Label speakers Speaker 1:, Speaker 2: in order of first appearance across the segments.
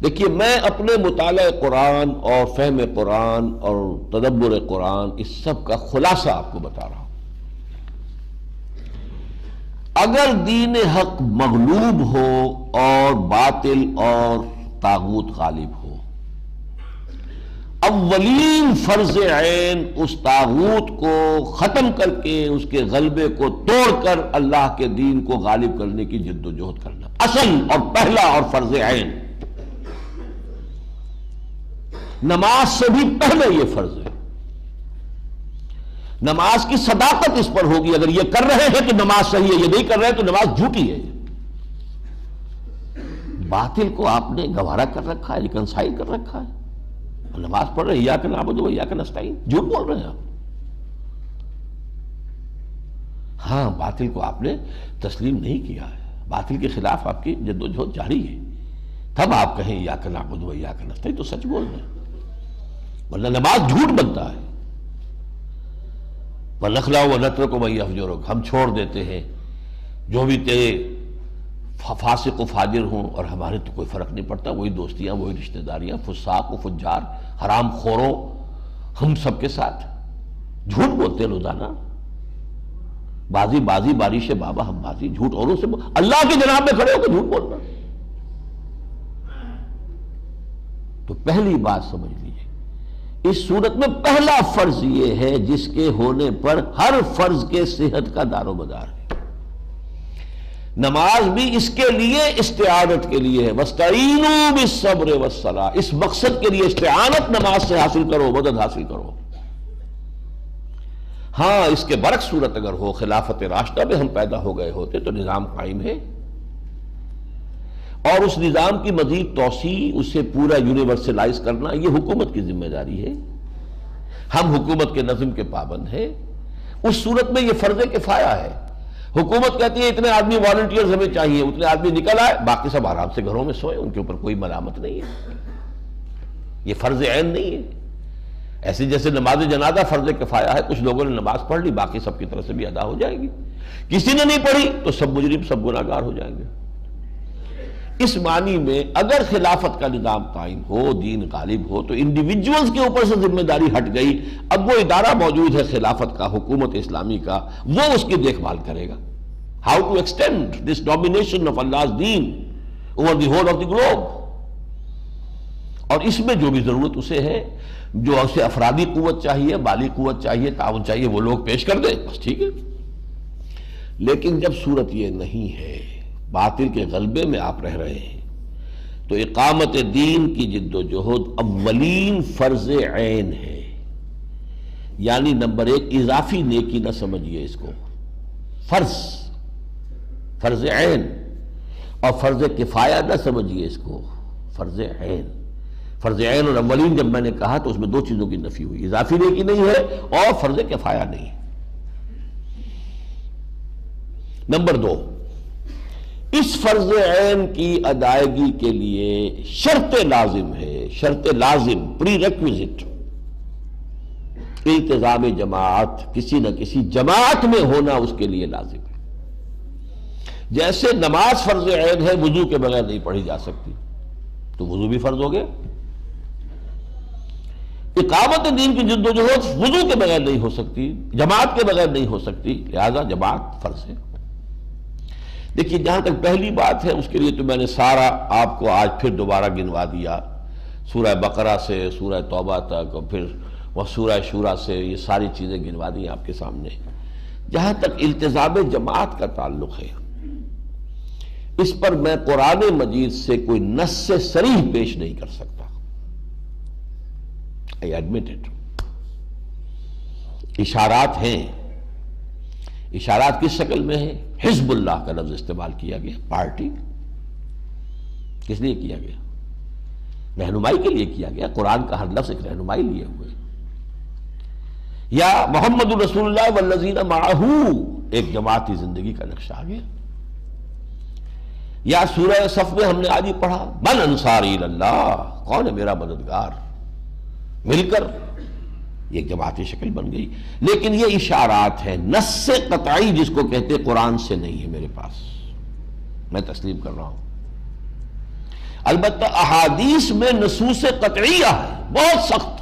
Speaker 1: دیکھیے، میں اپنے مطالعہ قرآن اور فہم قرآن اور تدبر قرآن اس سب کا خلاصہ آپ کو بتا رہا ہوں۔ اگر دین حق مغلوب ہو اور باطل اور طاغوت غالب ہو، اولین فرض عین اس طاغوت کو ختم کر کے اس کے غلبے کو توڑ کر اللہ کے دین کو غالب کرنے کی جد و جہد کرنا، اصل اور پہلا اور فرض عین۔ نماز سے بھی پہلے یہ فرض ہے۔ نماز کی صداقت اس پر ہوگی، اگر یہ کر رہے ہیں تو نماز صحیح ہے، یہ نہیں کر رہے تو نماز جھوٹی ہے۔ باطل کو آپ نے گوارا کر رکھا ہے، ریکنسائل کر رکھا ہے، نماز پڑھ رہے ہیں ایاک نعبد و ایاک نستعین، جھوٹ بول رہے ہیں آپ۔ ہاں، باطل کو آپ نے تسلیم نہیں کیا ہے، باطل کے خلاف آپ کی جد و جہد جاری ہے، تب آپ کہیں ایاک نعبد و ایاک نستعین تو سچ بول رہے ہیں، ورنہ نماز جھوٹ بنتا ہے۔ وَنَخْلَعُ وَنَتْرُكُ مَن يَفْجُرُكَ، ہم چھوڑ دیتے ہیں جو بھی تیرے فاسق و فاجر ہوں، اور ہمارے تو کوئی فرق نہیں پڑتا، وہی دوستیاں، وہی رشتہ داریاں، فساق و فجار، حرام خوروں، ہم سب کے ساتھ جھوٹ بولتے ہیں روزانہ۔ بازی بازی بارش بابا ہم بازی، جھوٹ اوروں سے اللہ کے جناب میں کھڑے ہو کے جھوٹ بولنا۔ تو پہلی بات سمجھ لیجیے، اس صورت میں پہلا فرض یہ ہے جس کے ہونے پر ہر فرض کے صحت کا دار و مدار ہے۔ نماز بھی اس کے لیے استعانت کے لیے ہے، وَاسْتَعِینُوا بِالصَّبْرِ وَالصَّلَاةِ، اس مقصد کے لیے استعانت نماز سے حاصل کرو، مدد حاصل کرو۔ ہاں، اس کے برعکس صورت اگر ہو، خلافت راشدہ میں ہم پیدا ہو گئے ہوتے تو نظام قائم ہے، اور اس نظام کی مزید توسیع، اسے پورا یونیورسلائز کرنا، یہ حکومت کی ذمہ داری ہے۔ ہم حکومت کے نظم کے پابند ہیں۔ اس صورت میں یہ فرض کفایہ ہے۔ حکومت کہتی ہے اتنے آدمی والنٹیئرز ہمیں چاہیے، اتنے آدمی نکل آئے، باقی سب آرام سے گھروں میں سوئے، ان کے اوپر کوئی ملامت نہیں ہے، یہ فرض عین نہیں ہے۔ ایسے جیسے نماز جنازہ فرض کفایہ ہے، کچھ لوگوں نے نماز پڑھ لی، باقی سب کی طرف سے بھی ادا ہو جائے گی، کسی نے نہیں پڑھی تو سب مجرم، سب گناہگار ہو جائیں گے۔ اس معنی میں اگر خلافت کا نظام قائم ہو، دین غالب ہو، تو انڈیویجولز کے اوپر سے ذمہ داری ہٹ گئی، اب وہ ادارہ موجود ہے خلافت کا، حکومت اسلامی کا، وہ اس کی دیکھ بھال کرے گا۔ How to extend this domination of Allah's deen over the whole of the globe, اور اس میں جو بھی ضرورت اسے ہے، جو اسے افرادی قوت چاہیے، مالی قوت چاہیے، تعاون چاہیے، وہ لوگ پیش کر دیں، بس ٹھیک ہے۔ لیکن جب صورت یہ نہیں ہے، باطل کے غلبے میں آپ رہ رہے ہیں، تو اقامت دین کی جد و جہد اولین فرض عین ہے۔ یعنی نمبر ایک، اضافی نیکی نہ سمجھیے اس کو، فرض عین، اور فرض کفایہ نہ سمجھیے اس کو، فرض عین۔ فرض عین اور اولین جب میں نے کہا تو اس میں دو چیزوں کی نفی ہوئی، اضافی نیکی نہیں ہے اور فرض کفایہ نہیں ہے۔ نمبر دو، اس فرض عین کی ادائیگی کے لیے شرط لازم ہے، شرط لازم، پری ریکویزٹ، التزام جماعت، کسی نہ کسی جماعت میں ہونا اس کے لیے لازم ہے۔ جیسے نماز فرض عین ہے، وضو کے بغیر نہیں پڑھی جا سکتی، تو وضو بھی فرض ہو گیا۔ اقامت دین کی جد و جہد وضو کے بغیر نہیں ہو سکتی، جماعت کے بغیر نہیں ہو سکتی، لہذا جماعت فرض ہے۔ دیکھیے، جہاں تک پہلی بات ہے، اس کے لیے تو میں نے سارا آپ کو آج پھر دوبارہ گنوا دیا، سورہ بقرہ سے سورہ توبہ تک، اور پھر وہ سورہ شورى سے، یہ ساری چیزیں گنوا دی آپ کے سامنے۔ جہاں تک التزام جماعت کا تعلق ہے، اس پر میں قرآن مجید سے کوئی نص صریح پیش نہیں کر سکتا، I admit it۔ اشارات ہیں، اشارات کس شکل میں ہیں؟ حزب اللہ کا لفظ استعمال کیا گیا، پارٹی، کس لیے کیا گیا؟ رہنمائی کے لیے کیا گیا، قرآن کا ہر لفظ ایک رہنمائی لیے ہوئے۔ یا محمد رسول اللہ والذین معہ، ایک جماعتی زندگی کا نقشہ آ گیا۔ یا سورہ صف میں ہم نے آج ہی پڑھا، من انصاری اللہ، کون ہے میرا مددگار، مل کر یہ ایک جماعتی شکل بن گئی۔ لیکن یہ اشارات ہیں، نص قطعی جس کو کہتے قرآن سے نہیں ہے میرے پاس، میں تسلیم کر رہا ہوں۔ البتہ احادیث میں نصوص قطعیہ ہے بہت سخت.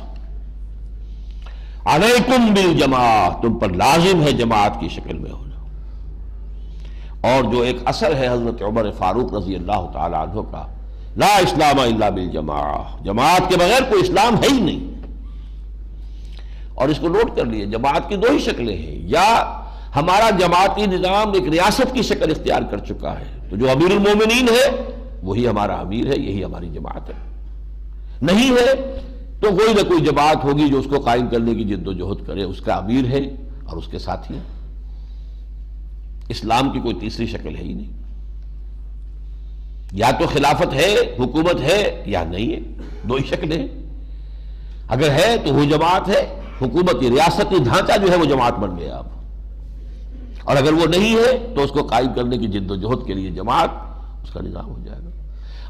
Speaker 1: علیکم بالجماعۃ، تم پر لازم ہے جماعت کی شکل میں ہونا. اور جو ایک اثر ہے حضرت عمر فاروق رضی اللہ تعالی عنہ کا، لا اسلام الا بالجماعہ، جماعت کے بغیر کوئی اسلام ہے ہی نہیں. اور اس کو نوٹ کر لیے، جماعت کی دو ہی شکلیں ہیں، یا ہمارا جماعتی نظام ایک ریاست کی شکل اختیار کر چکا ہے، تو جو امیر المومنین ہے وہی ہمارا امیر ہے، یہی ہماری جماعت ہے. نہیں ہے تو کوئی نہ کوئی جماعت ہوگی جو اس کو قائم کرنے کی جد و جہد کرے، اس کا امیر ہے اور اس کے ساتھی. اسلام کی کوئی تیسری شکل ہے ہی نہیں. یا تو خلافت ہے، حکومت ہے، یا نہیں ہے، دو ہی شکلیں ہیں. اگر ہے تو وہ جماعت ہے، حکومتی ریاستی ڈھانچہ جو ہے وہ جماعت بن گیا اب. اور اگر وہ نہیں ہے تو اس کو قائم کرنے کی جد و جہد کے لیے جماعت، اس کا نظام ہو جائے گا.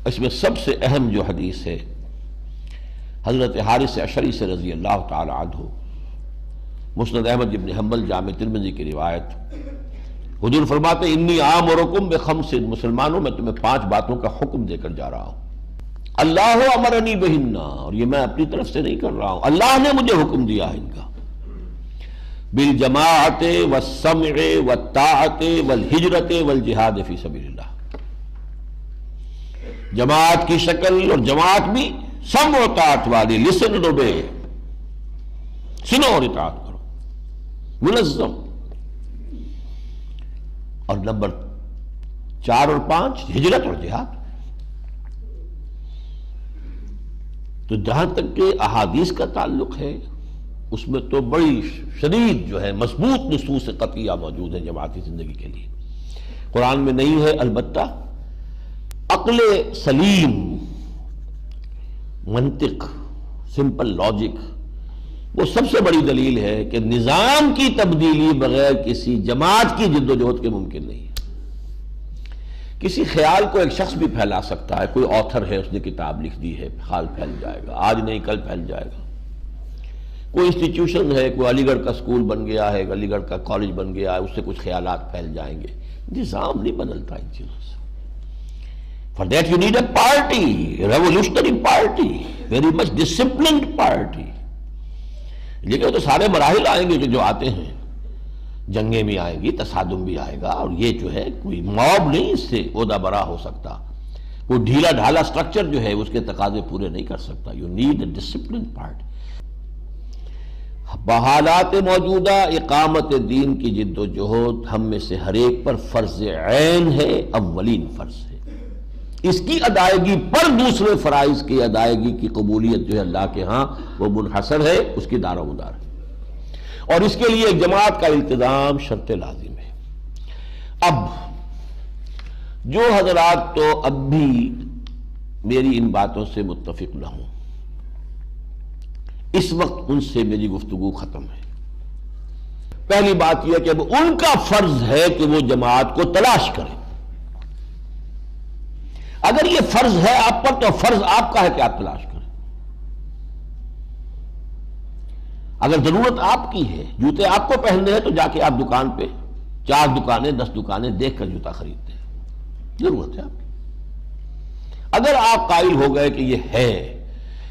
Speaker 1: اس میں سب سے اہم جو حدیث ہے حضرت حارث اشعری سے رضی اللہ تعالی عنہ، مسند احمد بن حنبل جامع ترمذی کی روایت. حضور فرماتے انی آمرکم بخمس، مسلمانوں میں تمہیں 5 باتوں کا حکم دے کر جا رہا ہوں. اللہ امرنی بہن، اور یہ میں اپنی طرف سے نہیں کر رہا ہوں، اللہ نے مجھے حکم دیا ہے ان کا. بالجماعت والسمع والطاعت والہجرت والجہاد فی سبیل اللہ. جماعت کی شکل، اور جماعت بھی سمع و طاعت والی، لسن اینڈ اوبے، سنو اور اطاعت کرو، منظم. اور نمبر 4 اور 5 ہجرت اور جہاد. تو جہاں تک کہ احادیث کا تعلق ہے اس میں تو بڑی شدید جو ہے مضبوط نصوص قطعیہ موجود ہے جماعتی زندگی کے لیے. قرآن میں نہیں ہے، البتہ عقل سلیم، منطق، سمپل لاجک، وہ سب سے بڑی دلیل ہے کہ نظام کی تبدیلی بغیر کسی جماعت کی جد و جہد کے ممکن نہیں ہے. کسی خیال کو ایک شخص بھی پھیلا سکتا ہے، کوئی آتھر ہے، اس نے کتاب لکھ دی ہے، خیال پھیل جائے گا، آج نہیں کل پھیل جائے گا. کوئی انسٹیٹیوشن ہے، کوئی علی گڑھ کا اسکول بن گیا ہے، علی گڑھ کا کالج بن گیا ہے، اس سے کچھ خیالات پھیل جائیں گے. نظام نہیں بدلتا ان چیزوں سے. For that you need a party, a revolutionary party, very much disciplined party. لیکن تو سارے مراحل آئیں گے کہ جو آتے ہیں، جنگیں بھی آئیں گی، تصادم بھی آئے گا، اور یہ جو ہے کوئی موب نہیں اس سے عہدہ برا ہو سکتا. کوئی ڈھیلا ڈھالا سٹرکچر جو ہے اس کے تقاضے پورے نہیں کر سکتا. You need a disciplined party. بحالات موجودہ اقامت دین کی جد و جہد ہم میں سے ہر ایک پر فرض عین ہے، اولین فرض ہے. اس کی ادائیگی پر دوسرے فرائض کی ادائیگی کی قبولیت جو ہے اللہ کے ہاں وہ منحصر ہے، اس کی دار و مدار ہے. اور اس کے لیے جماعت کا التزام شرط لازم ہے. اب جو حضرات تو اب بھی میری ان باتوں سے متفق نہ ہوں، اس وقت ان سے میری گفتگو ختم ہے. پہلی بات یہ کہ اب ان کا فرض ہے کہ وہ جماعت کو تلاش کریں. اگر یہ فرض ہے آپ پر تو فرض آپ کا ہے کہ آپ تلاش کریں. اگر ضرورت آپ کی ہے، جوتے آپ کو پہننے ہیں، تو جا کے آپ دکان پہ 4 دکانیں 10 دکانیں دیکھ کر جوتا خریدتے ہیں، ضرورت ہے آپ کی. اگر آپ قائل ہو گئے کہ یہ ہے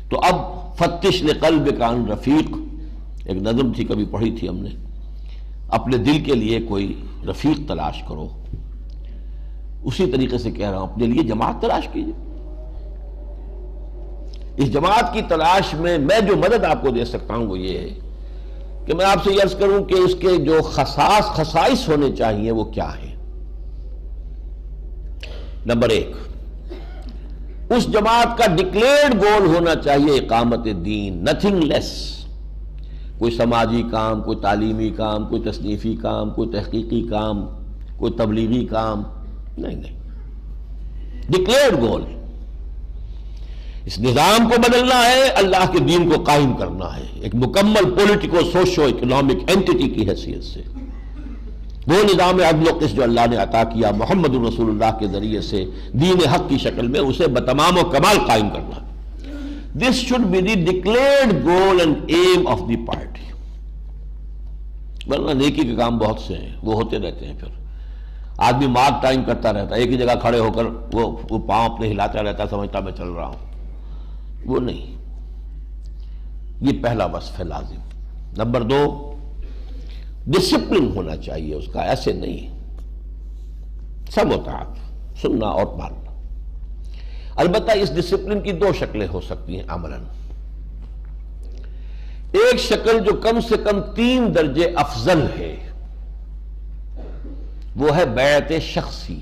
Speaker 1: تو اب فتش لقلب کان رفیق، ایک نظم تھی کبھی پڑھی تھی ہم نے، اپنے دل کے لیے کوئی رفیق تلاش کرو. اسی طریقے سے کہہ رہا ہوں اپنے لیے جماعت تلاش کیجیے. اس جماعت کی تلاش میں میں جو مدد آپ کو دے سکتا ہوں وہ یہ ہے کہ میں آپ سے یہ عرض کروں کہ اس کے جو خصائص ہونے چاہیے وہ کیا ہیں. نمبر 1، اس جماعت کا ڈکلیئرڈ گول ہونا چاہیے اقامت دین، نتھنگ لیس. کوئی سماجی کام، کوئی تعلیمی کام، کوئی تصنیفی کام، کوئی تحقیقی کام، کوئی تبلیغی کام نہیں. ڈکلیئرڈ گول، اس نظام کو بدلنا ہے، اللہ کے دین کو قائم کرنا ہے، ایک مکمل پولیٹیکو سوشو اکنامک اینٹی کی حیثیت سے. وہ نظام عدل و قسط جو اللہ نے عطا کیا محمد رسول اللہ کے ذریعے سے دین حق کی شکل میں، اسے بتمام و کمال قائم کرنا. This should be the declared goal and aim of the party. ورنہ نیکی کے کام بہت سے ہیں، وہ ہوتے رہتے ہیں پھر. آدمی مارک ٹائم کرتا رہتا ہے، ایک ہی جگہ کھڑے ہو کر وہ پاؤں اپنے ہلاتا رہتا، سمجھتا میں چل رہا ہوں، وہ نہیں۔ یہ پہلا وصف ہے لازم۔ نمبر 2، ڈسپلن ہونا چاہیے اس کا، ایسے نہیں سمع و طاعت، سننا اور ماننا۔ البتہ اس ڈسپلن کی 2 شکلیں ہو سکتی ہیں عملاً۔ ایک شکل جو کم سے کم 3 درجے افضل ہے، وہ ہے بیعت شخصی۔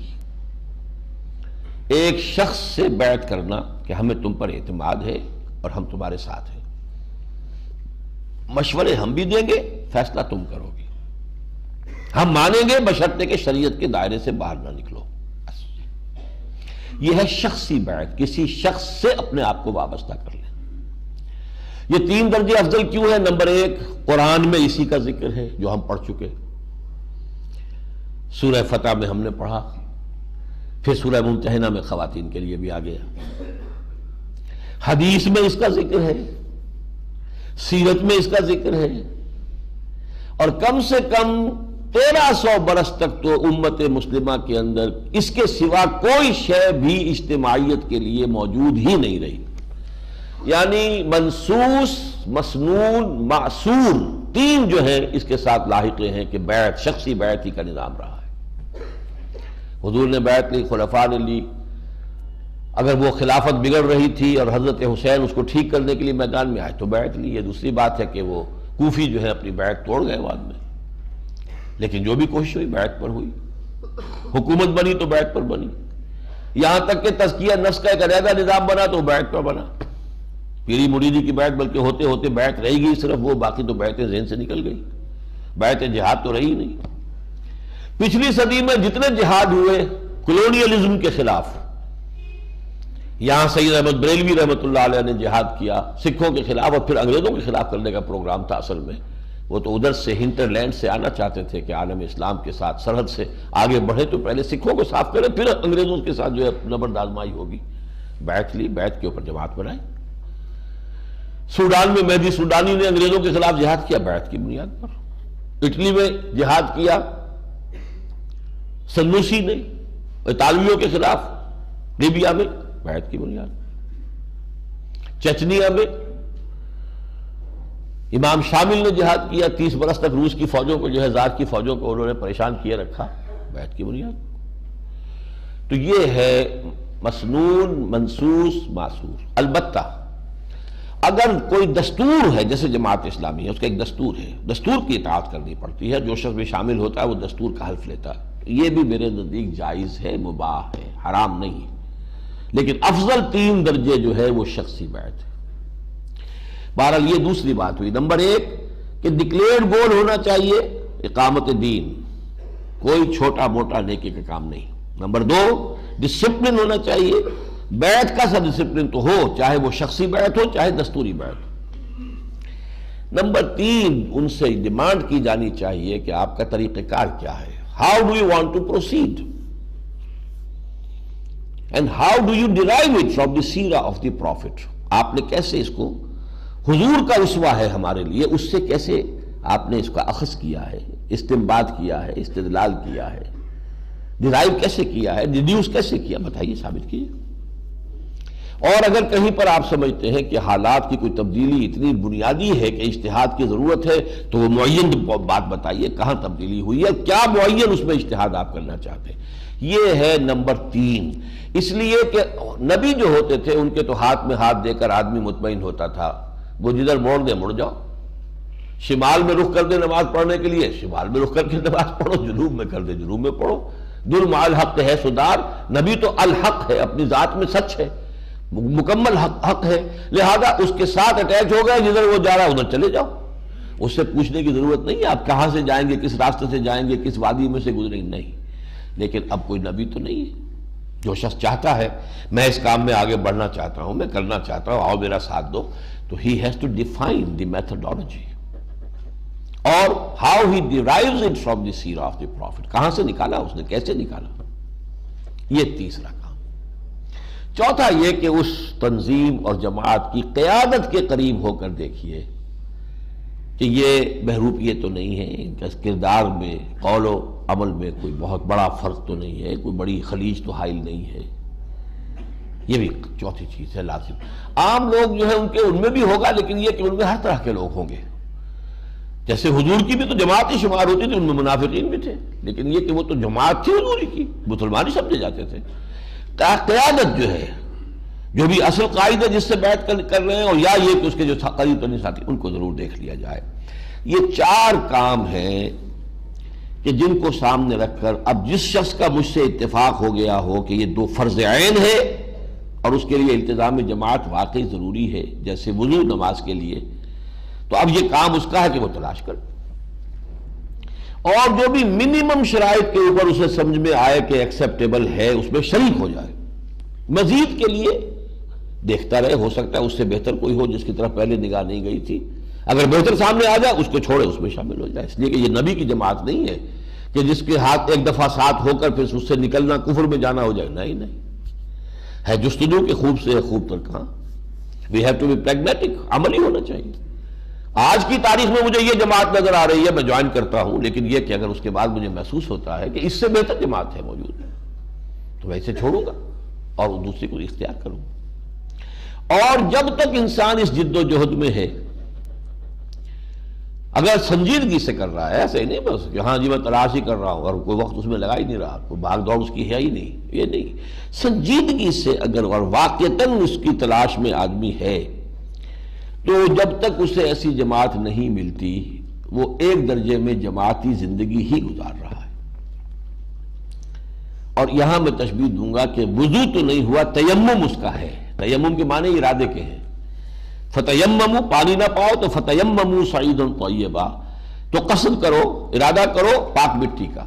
Speaker 1: ایک شخص سے بیعت کرنا کہ ہمیں تم پر اعتماد ہے اور ہم تمہارے ساتھ ہیں، مشورے ہم بھی دیں گے، فیصلہ تم کرو گے، ہم مانیں گے بشرطے کہ شریعت کے دائرے سے باہر نہ نکلو۔ یہ ہے شخصی بیعت، کسی شخص سے اپنے آپ کو وابستہ کر لیں۔ یہ 3 درجے افضل کیوں ہے؟ نمبر 1، قرآن میں اسی کا ذکر ہے جو ہم پڑھ چکے، سورہ فتح میں ہم نے پڑھا، پھر سورہ ممتحنہ میں خواتین کے لیے بھی آ گیا، حدیث میں اس کا ذکر ہے، سیرت میں اس کا ذکر ہے، اور کم سے کم 1300 برس تک تو امت مسلمہ کے اندر اس کے سوا کوئی شے بھی اجتماعیت کے لیے موجود ہی نہیں رہی۔ یعنی منصوص، مسنون، معصور، 3 جو ہیں اس کے ساتھ لاحقے ہیں کہ بیعت، شخصی بیعت ہی کا نظام رہا ہے۔ حضور نے بیعت لی، خلفاء نے لی، اگر وہ خلافت بگڑ رہی تھی اور حضرت حسین اس کو ٹھیک کرنے کے لیے میدان میں آئے تو بیعت لی۔ یہ دوسری بات ہے کہ وہ کوفی جو ہے اپنی بیعت توڑ گئے بعد میں، لیکن جو بھی کوشش ہوئی بیعت پر ہوئی، حکومت بنی تو بیعت پر بنی، یہاں تک کہ تزکیہ نفس کا ایک علیحدہ نظام بنا تو بیعت پر بنا۔ پیری مریدی کی بیعت بلکہ ہوتے ہوتے بیعت رہی گئی صرف وہ، باقی تو بیعتیں ذہن سے نکل گئی، بیعت جہاد تو رہی نہیں۔ پچھلی صدی میں جتنے جہاد ہوئے کولونیلزم کے خلاف، یہاں سید احمد بریلوی رحمۃ اللہ علیہ نے جہاد کیا سکھوں کے خلاف، اور پھر انگریزوں کے خلاف کرنے کا پروگرام تھا اصل میں۔ وہ تو ادھر سے ہنٹر لینڈ سے آنا چاہتے تھے کہ عالم اسلام کے ساتھ سرحد سے آگے بڑھے تو پہلے سکھوں کو صاف کرے، پھر انگریزوں کے ساتھ جو ہے زبردست آزمائی ہوگی۔ بیعت لی، بیعت کے اوپر جماعت بنائی۔ سوڈان میں مہدی سوڈانی نے انگریزوں کے خلاف جہاد کیا بیعت کی بنیاد پر۔ اٹلی میں جہاد کیا سنوسی نے اطالویوں کے خلاف، لیبیا میں بیعت کی بنیاد، چچنیا میں امام شامل نے جہاد کیا، 30 برس تک روس کی فوجوں کو جو ہے زار کی فوجوں کو انہوں نے پریشان کیے رکھا، بیعت کی بنیاد۔ تو یہ ہے مسنون، منصوص، معصور۔ البتہ اگر کوئی دستور ہے، جیسے جماعت اسلامی ہے، اس کا ایک دستور ہے، دستور کی اطاعت کرنی پڑتی ہے، جو شخص بھی شامل ہوتا ہے وہ دستور کا حلف لیتا ہے، یہ بھی میرے نزدیک جائز ہے، مباح ہے، حرام نہیں ہے۔ لیکن افضل 3 درجے جو ہے وہ شخصی بیعت ہے۔ بہرحال یہ دوسری بات ہوئی۔ نمبر 1 کہ ڈکلیئرڈ گول ہونا چاہیے اقامت دین، کوئی چھوٹا موٹا نیکی کا کام نہیں۔ نمبر 2 ڈسپلن ہونا چاہیے، بیعت کا سا ڈسپلن تو ہو، چاہے وہ شخصی بیعت ہو چاہے دستوری بیعت ہو۔ نمبر 3 ان سے ڈیمانڈ کی جانی چاہیے کہ آپ کا طریقہ کار کیا ہے، how do you want to proceed and how do you derive it from the seerah of the prophet. آپ نے کیسے اس کو، حضور کا اسوہ ہے ہمارے لیے، اس سے کیسے آپ نے اس کا اخذ کیا ہے، استنباط کیا ہے، استدلال کیا ہے، ڈیرائیو کیسے کیا ہے، ڈیڈیوس کیسے کیا، بتائیے، ثابت کیجیے۔ اور اگر کہیں پر آپ سمجھتے ہیں کہ حالات کی کوئی تبدیلی اتنی بنیادی ہے کہ اجتہاد کی ضرورت ہے تو وہ معین بات بتائیے، کہاں تبدیلی ہوئی ہے، کیا معین اس میں اجتہاد آپ کرنا چاہتے ہیں۔ یہ ہے نمبر 3۔ اس لیے کہ نبی جو ہوتے تھے ان کے تو ہاتھ میں ہاتھ دے کر آدمی مطمئن ہوتا تھا، وہ جدھر موڑ دے مڑ جاؤ، شمال میں رخ کر دے نماز پڑھنے کے لیے شمال میں رخ کر کے نماز پڑھو، جنوب میں کر دے جنوب میں پڑھو، دل مع الحق ہے سدار۔ نبی تو الحق ہے، اپنی ذات میں سچ ہے، مکمل حق ہے، لہذا اس کے ساتھ اٹیچ ہو گئے، جدھر وہ جا رہا ہے ادھر چلے جاؤ، اس سے پوچھنے کی ضرورت نہیں ہے آپ کہاں سے جائیں گے، کس راستے سے جائیں گے، کس وادی میں سے گزریں گے، نہیں۔ لیکن اب کوئی نبی تو نہیں ہے۔ جو شخص چاہتا ہے میں اس کام میں آگے بڑھنا چاہتا ہوں، میں کرنا چاہتا ہوں، آؤ میرا ساتھ دو، تو he has to define the methodology اور how he derives it from the seerah of the prophet، کہاں سے نکالا اس نے، کیسے نکالا، یہ تیسرا کام۔ چوتھا یہ کہ اس تنظیم اور جماعت کی قیادت کے قریب ہو کر دیکھیے کہ یہ بہروپ یہ تو نہیں ہے کہ کردار میں قول و عمل میں کوئی بہت بڑا فرق تو نہیں ہے، کوئی بڑی خلیج تو حائل نہیں ہے، یہ بھی چوتھی چیز ہے لازم۔ عام لوگ جو ہے ان میں بھی ہوگا، لیکن یہ کہ ان میں ہر طرح کے لوگ ہوں گے۔ جیسے حضور کی بھی تو جماعت ہی شمار ہوتی تھی، ان میں منافقین بھی تھے، لیکن یہ کہ وہ تو جماعت تھی حضور کی، مسلمان ہی سمجھے جاتے تھے۔ قیادت جو ہے، جو بھی اصل قائد ہے جس سے بیعت کر رہے ہیں، اور یا یہ کہ اس کے جو قریب ترین ساتھی، ان کو ضرور دیکھ لیا جائے۔ یہ چار کام ہیں کہ جن کو سامنے رکھ کر اب جس شخص کا مجھ سے اتفاق ہو گیا ہو کہ یہ دو فرض عین ہے اور اس کے لیے التزام جماعت واقعی ضروری ہے، جیسے وضو نماز کے لیے، تو اب یہ کام اس کا ہے کہ وہ تلاش کرے، اور جو بھی منیمم شرائط کے اوپر اسے سمجھ میں آئے کہ ایکسیپٹیبل ہے اس میں شریک ہو جائے۔ مزید کے لیے دیکھتا رہے، ہو سکتا ہے اس سے بہتر کوئی ہو جس کی طرف پہلے نگاہ نہیں گئی تھی، اگر بہتر سامنے آ جائے اس کو چھوڑے، اس میں شامل ہو جائے، اس لیے کہ یہ نبی کی جماعت نہیں ہے کہ جس کے ہاتھ ایک دفعہ ساتھ ہو کر پھر اس سے نکلنا کفر میں جانا ہو جائے، نہیں ہے جستجو کے خوب سے خوب تر کہاں۔ We have to be pragmatic, عملی ہونا چاہیے۔ آج کی تاریخ میں مجھے یہ جماعت نظر آ رہی ہے، میں جوائن کرتا ہوں، لیکن یہ کہ اگر اس کے بعد مجھے محسوس ہوتا ہے کہ اس سے بہتر جماعت ہے موجود، تو میں اسے چھوڑوں گا اور دوسری کو اختیار کروں گا۔ اور جب تک انسان اس جد و جہد میں ہے، اگر سنجیدگی سے کر رہا ہے، ایسے ہی نہیں بس کہ ہاں جی میں تلاش ہی کر رہا ہوں اور کوئی وقت اس میں لگا ہی نہیں رہا، کوئی بھاگ دوڑ اس کی ہے ہی نہیں، یہ نہیں، سنجیدگی سے اگر اور واقعتاً اس کی تلاش میں آدمی ہے، تو جب تک اسے ایسی جماعت نہیں ملتی وہ ایک درجے میں جماعتی زندگی ہی گزار رہا ہے۔ اور یہاں میں تشبیہ دوں گا کہ وضو تو نہیں ہوا، تیمم اس کا ہے۔ تیمم کے معنی ارادے کے ہیں، فتیمموا، پانی نہ پاؤ تو فتیمموا صعیدا طیبا، تو قصد کرو، ارادہ کرو پاک مٹی کا۔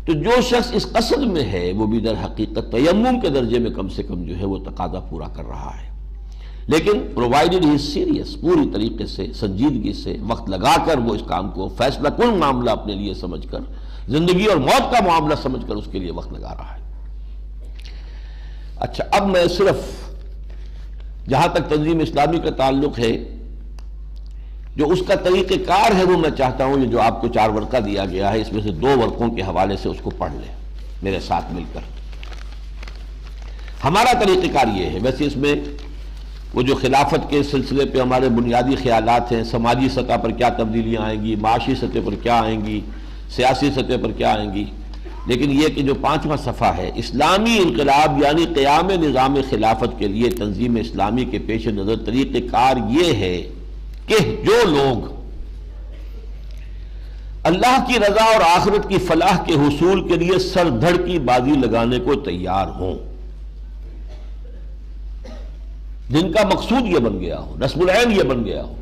Speaker 1: تو جو شخص اس قصد میں ہے وہ بھی در حقیقت تیمم کے درجے میں کم سے کم جو ہے وہ تقاضا پورا کر رہا ہے، لیکن پرووائڈڈ ہی سیریس، پوری طریقے سے سنجیدگی سے وقت لگا کر وہ اس کام کو فیصلہ کن معاملہ اپنے لیے سمجھ کر، زندگی اور موت کا معاملہ سمجھ کر اس کے لیے وقت لگا رہا ہے۔ اچھا، اب میں صرف جہاں تک تنظیم اسلامی کا تعلق ہے، جو اس کا طریقہ کار ہے وہ میں چاہتا ہوں، یہ جو آپ کو 4 ورقہ دیا گیا ہے اس میں سے 2 ورقوں کے حوالے سے اس کو پڑھ لیں میرے ساتھ مل کر۔ ہمارا طریقہ کار یہ ہے، ویسے اس میں وہ جو خلافت کے سلسلے پہ ہمارے بنیادی خیالات ہیں، سماجی سطح پر کیا تبدیلیاں آئیں گی، معاشی سطح پر کیا آئیں گی، سیاسی سطح پر کیا آئیں گی، لیکن یہ کہ جو 5واں صفحہ ہے، اسلامی انقلاب یعنی قیام نظام خلافت کے لیے تنظیم اسلامی کے پیش نظر طریقہ کار یہ ہے کہ جو لوگ اللہ کی رضا اور آخرت کی فلاح کے حصول کے لیے سر دھڑ کی بازی لگانے کو تیار ہوں، جن کا مقصود یہ بن گیا ہو، نصب العین یہ بن گیا ہو،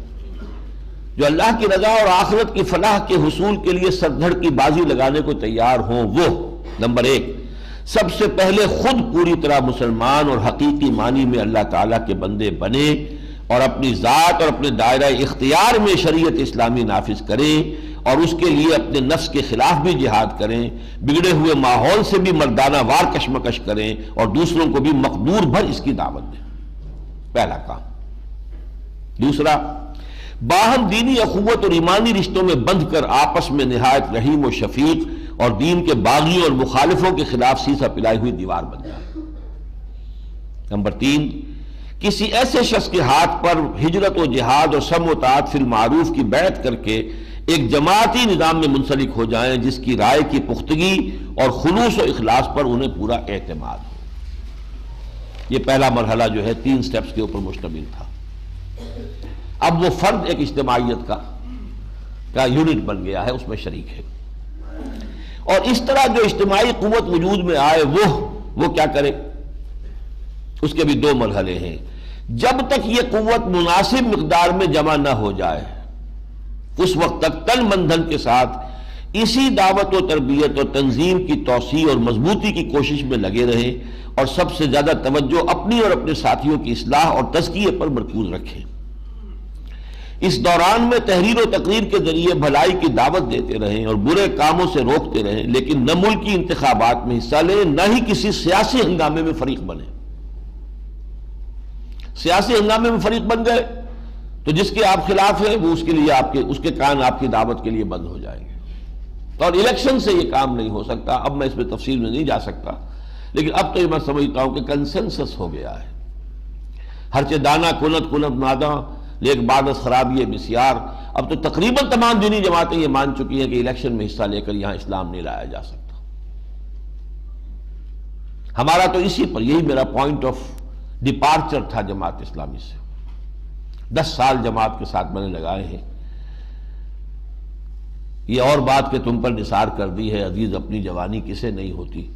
Speaker 1: جو اللہ کی رضا اور آخرت کی فلاح کے حصول کے لیے سر دھڑ کی بازی لگانے کو تیار ہوں، وہ نمبر 1 سب سے پہلے خود پوری طرح مسلمان اور حقیقی معنی میں اللہ تعالیٰ کے بندے بنے اور اپنی ذات اور اپنے دائرہ اختیار میں شریعت اسلامی نافذ کریں، اور اس کے لیے اپنے نفس کے خلاف بھی جہاد کریں، بگڑے ہوئے ماحول سے بھی مردانہ وار کشمکش کریں، اور دوسروں کو بھی مقدور بھر اس کی دعوت دیں، پہلا کام۔ دوسرا، باہم دینی اخوت اور ایمانی رشتوں میں بندھ کر آپس میں نہایت رحیم و شفیق اور دین کے باغیوں اور مخالفوں کے خلاف سیسا پلائی ہوئی دیوار بن جائے۔ نمبر 3، کسی ایسے شخص کے ہاتھ پر ہجرت و جہاد اور سم و طاعت فی المعروف کی بیعت کر کے ایک جماعتی نظام میں منسلک ہو جائیں جس کی رائے کی پختگی اور خلوص و اخلاص پر انہیں پورا اعتماد ہو۔ یہ پہلا مرحلہ جو ہے 3 سٹیپس کے اوپر مشتمل تھا۔ اب وہ فرد ایک اجتماعیت کا یونٹ بن گیا ہے، اس میں شریک ہے، اور اس طرح جو اجتماعی قوت وجود میں آئے وہ کیا کرے، اس کے بھی 2 مرحلے ہیں۔ جب تک یہ قوت مناسب مقدار میں جمع نہ ہو جائے اس وقت تک تن من دھن کے ساتھ اسی دعوت و تربیت اور تنظیم کی توسیع اور مضبوطی کی کوشش میں لگے رہیں، اور سب سے زیادہ توجہ اپنی اور اپنے ساتھیوں کی اصلاح اور تزکیے پر مرکوز رکھیں۔ اس دوران میں تحریر و تقریر کے ذریعے بھلائی کی دعوت دیتے رہیں اور برے کاموں سے روکتے رہیں، لیکن نہ ملکی انتخابات میں حصہ لیں، نہ ہی کسی سیاسی ہنگامے میں فریق بنیں۔ سیاسی ہنگامے میں فریق بن گئے تو جس کے آپ خلاف ہیں وہ اس کے لیے اس کے کان آپ کی دعوت کے لیے بند ہو جائیں گے، اور الیکشن سے یہ کام نہیں ہو سکتا۔ اب میں اس میں تفصیل میں نہیں جا سکتا، لیکن اب تو یہ میں سمجھتا ہوں کہ کنسنسس ہو گیا ہے، ہرچہ دانا کنت ناداں لیک بعد از خرابی بسیار۔ اب تو تقریباً تمام دینی جماعتیں یہ مان چکی ہیں کہ الیکشن میں حصہ لے کر یہاں اسلام نہیں لایا جا سکتا۔ ہمارا تو اسی پر، یہی میرا پوائنٹ آف ڈپارچر تھا جماعت اسلامی سے۔ 10 سال جماعت کے ساتھ میں نے لگائے ہیں۔ یہ اور بات کہ تم پر نثار کر دی ہے عزیز اپنی جوانی کسے نہیں ہوتی،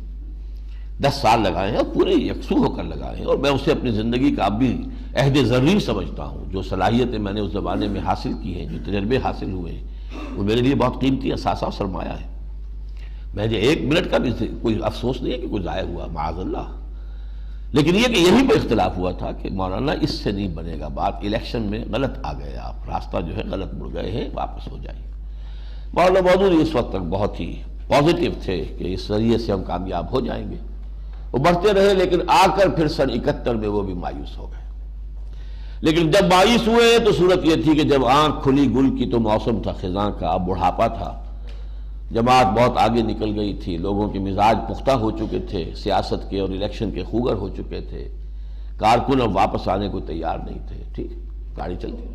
Speaker 1: 10 سال لگائے ہیں اور پورے یکسو ہو کر لگائے ہیں، اور میں اسے اپنی زندگی کا اب بھی عہد ضروری سمجھتا ہوں۔ جو صلاحیتیں میں نے اس زمانے میں حاصل کی ہیں، جو تجربے حاصل ہوئے ہیں، وہ میرے لیے بہت قیمتی اثاثہ اور سرمایہ ہے۔ مجھے 1 منٹ کا بھی کوئی افسوس نہیں ہے کہ کوئی ضائع ہوا، معاذ اللہ۔ لیکن یہ کہ یہی پہ اختلاف ہوا تھا کہ مولانا اس سے نہیں بنے گا بات، الیکشن میں غلط آ گئے آپ، راستہ جو ہے غلط مڑ گئے ہیں، واپس ہو جائیے۔ مولانا مودودی اس وقت تک بہت ہی پازیٹیو تھے کہ اس ذریعے سے ہم کامیاب ہو جائیں گے، وہ بڑھتے رہے، لیکن آ کر پھر سن 71 میں وہ بھی مایوس ہو گئے۔ لیکن جب مایوس ہوئے تو صورت یہ تھی کہ جب آنکھ کھلی گل کی تو موسم تھا خزاں کا، اب بڑھاپا تھا، جماعت بہت آگے نکل گئی تھی، لوگوں کے مزاج پختہ ہو چکے تھے، سیاست کے اور الیکشن کے خوگر ہو چکے تھے، کارکن اب واپس آنے کو تیار نہیں تھے۔ ٹھیک، گاڑی چلتی،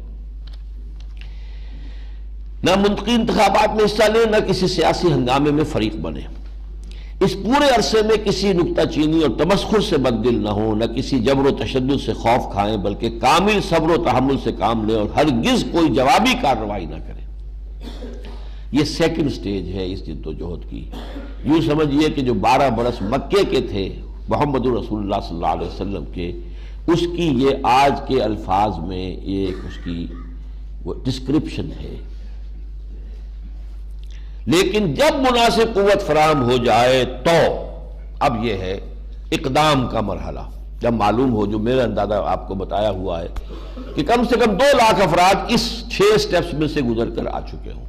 Speaker 1: نہ منطقی انتخابات میں حصہ لیں، نہ کسی سیاسی ہنگامے میں فریق بنے، اس پورے عرصے میں کسی نکتہ چینی اور تمسخر سے بددل نہ ہوں، نہ کسی جبر و تشدد سے خوف کھائیں، بلکہ کامل صبر و تحمل سے کام لیں اور ہرگز کوئی جوابی کارروائی نہ کریں۔ یہ سیکنڈ سٹیج ہے اس جد و جہد کی۔ یوں سمجھیے کہ جو 12 برس مکے کے تھے محمد رسول اللہ صلی اللہ علیہ وسلم کے، اس کی یہ آج کے الفاظ میں ایک اس کی وہ ڈسکرپشن ہے۔ لیکن جب مناسب قوت فراہم ہو جائے تو اب یہ ہے اقدام کا مرحلہ۔ جب معلوم ہو، جو میرا اندازہ آپ کو بتایا ہوا ہے کہ کم سے کم 2 لاکھ افراد اس 6 سٹیپس میں سے گزر کر آ چکے ہوں،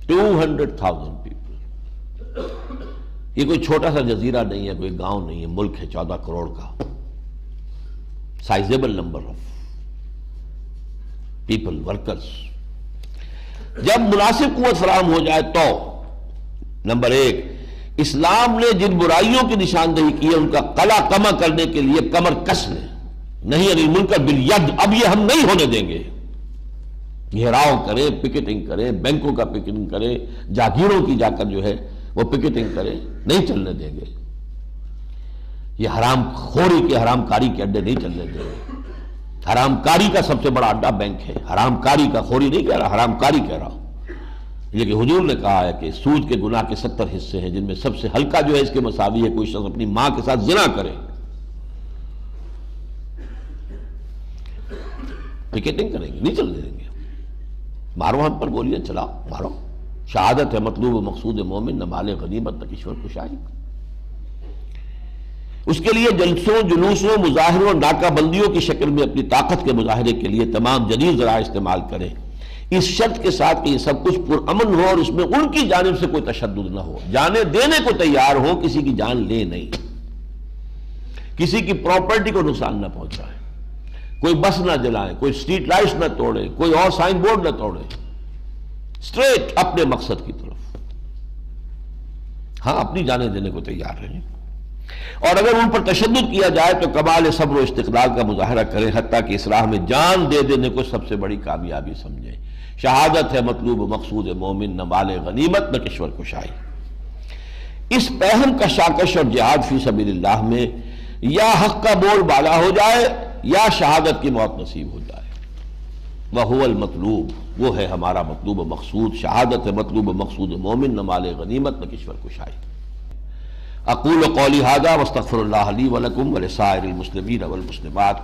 Speaker 1: 200,000 پیپل۔ یہ کوئی چھوٹا سا جزیرہ نہیں ہے، کوئی گاؤں نہیں ہے، ملک ہے 14 کروڑ کا، sizeable number of people, workers. جب مناسب قوت فراہم ہو جائے تو نمبر 1، اسلام نے جن برائیوں کی نشاندہی کی ہے ان کا قلع کما کرنے کے لیے کمر کس لیں، نہیں علی المنکر بالید، اب یہ ہم نہیں ہونے دیں گے۔ گھیراؤ کرے، پکٹنگ کرے، بینکوں کا پکٹنگ کرے، جاگیروں کی جا کر جو ہے وہ پکٹنگ کرے، نہیں چلنے دیں گے۔ یہ حرام خوری کے، حرام کاری کے اڈے نہیں چلنے دیں گے۔ حرام کاری کا سب سے بڑا اڈا بینک ہے، حرام کاری کا، خوری نہیں کہہ رہا، حرام کاری کہہ رہا ہوں۔ یہ کہ حضور نے کہا ہے کہ سود کے گناہ کے 70 حصے ہیں، جن میں سب سے ہلکا جو ہے اس کے مساوی ہے کوئی شخص اپنی ماں کے ساتھ زنا کرے۔ پکٹنگ کریں گے، نہیں چلنے دیں گے۔ مارو ہم پر گولیاں چلاؤ، مارو، شہادت ہے مطلوب و مقصود مومن، نہ مال غنیمت نہ کشور کشائی۔ اس کے لیے جلسوں، جلوسوں، مظاہروں، ناکہ بندیوں کی شکل میں اپنی طاقت کے مظاہرے کے لیے تمام جدید ذرائع استعمال کریں، اس شرط کے ساتھ کہ یہ سب کچھ پرامن ہو اور اس میں ان کی جانب سے کوئی تشدد نہ ہو، جانے دینے کو تیار ہو، کسی کی جان لے نہیں، کسی کی پراپرٹی کو نقصان نہ پہنچائے، کوئی بس نہ جلائیں، کوئی اسٹریٹ لائٹس نہ توڑے، کوئی اور سائن بورڈ نہ توڑے، اسٹریٹ اپنے مقصد کی طرف۔ ہاں، اپنی جانیں دینے کو تیار رہیں، اور اگر ان پر تشدد کیا جائے تو کمال صبر و استقلال کا مظاہرہ کریں، حتیٰ کہ اس راہ میں جان دے دینے کو سب سے بڑی کامیابی سمجھیں۔ شہادت ہے مطلوب و مقصود مومن، نہ مال غنیمت نہ کشور کشائی۔ اس پہم کشاکش اور جہاد فی سبیل اللہ میں یا حق کا بول بالا ہو جائے یا شہادت کی موت نصیب ہو جائے۔ وَهُوَ الْمَطْلُوب، وہ ہے ہمارا مطلوب و مقصود۔ شہادت ہے مطلوب و مقصود مومن، نہ مال غنیمت نہ کشور کشائی۔ اقول قولی ھذا واستغفر اللہ لی ولکم ولسائر المسلمین والمسلمات۔